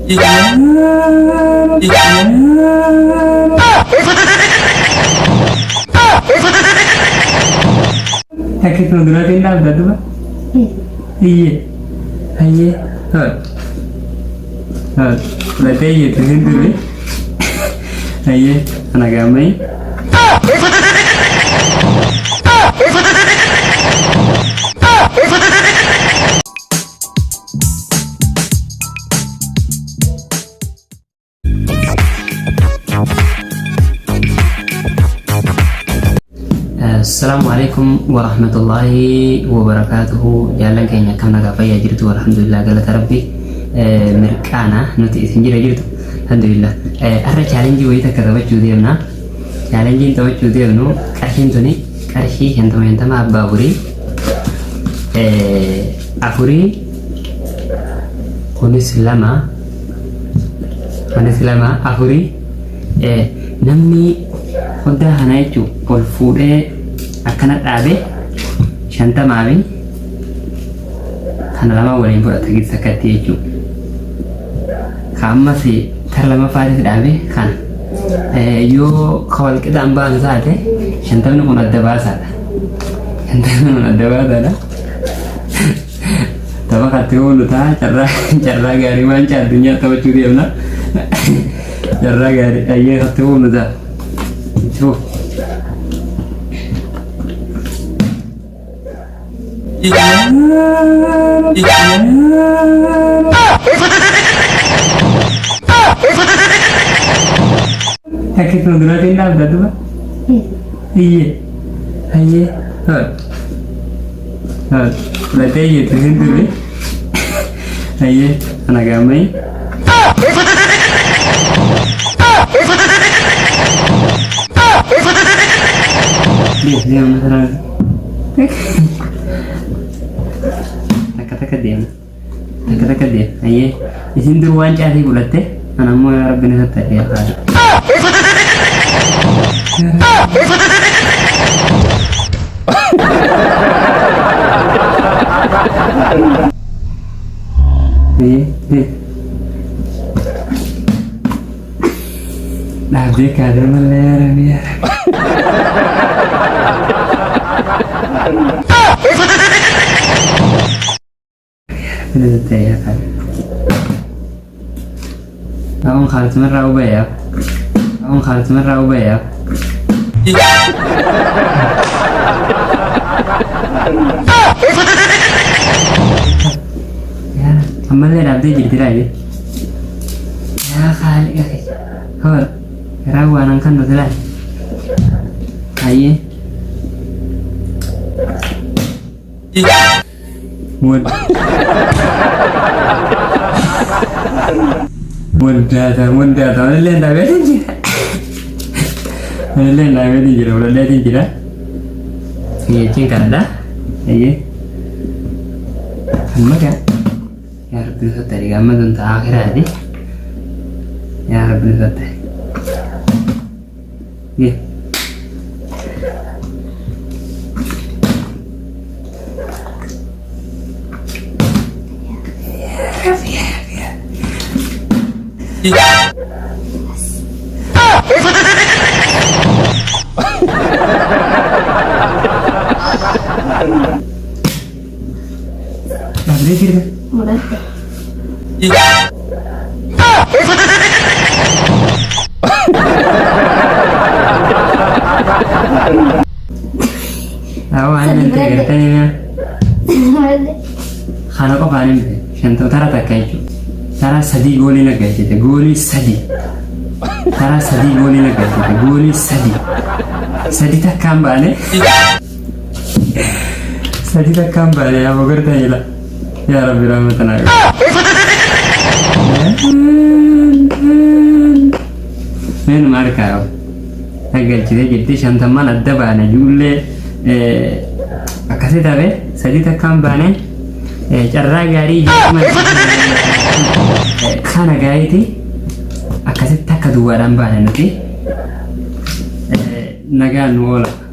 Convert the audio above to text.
Sakit nuduratin dah berapa tu? Iya, iya, berarti iya tu sendiri. Iya, anak kami. Assalamualaikum warahmatullahi wabarakatuh. Jalan kayaknya kam naga fayya jirtu alhamdulillah galata rabbi mirqana nuti isin jira jirtu alhamdulillah. Arra challenge wayita kadawachu deemna challenge tawachu deemnu qarshin tuni qarshi hentama abbaburi afuri kunis lama afuri namni hodda hanaichu ol fuudhee akkana dhaabe shantamaafi kana lama waliin fudhata gidsa akkatti jechuudha. Ka ammas kara lamaffaatiif dhaabe kana yoo ka walqixaan baanu taate shantamni kun adda baasaadha. Tapha katti oolu ta'a carraa gaarii waan addunyaa taphachuu deemna. Carraa gaarii ayyee katti oolu ta'a. Sakit nuduratin dah berapa tu? Iya, iya, berarti iya tu sendiri. Iya, anak kami. Dia masalah. Kata dia, ayah, di sini tu wajar sih bulat teh, anak mau Arab ini kata dia. Nah, dia kada melera dia. Ini saya kan. Aku harus meraup ya. Ya, amalnya nanti jadi lagi. Ya kali guys. Kau rawan angkan betul lah. Aye. Mudah, len dah beri je, udah lihat je dah. Ini cingkat dah, aye. Amat ya, ya Rabbi tadi kamu tentang akhirat ni, ya Rabbi tadi, ye. Khana ko panin shanto tara takaichu tara sadi goli na gaite goli sadi tara sadi goli na gaite goli sadi takambane ya mogar tayila ya rabbi rahmatana men marka agal chide jitti shantamman adda bana julle akasi tabe sadi takambane carraa gaarii kana gaariiti akkasitti akka duwwaadhaan baane nuti nagaan nu oola.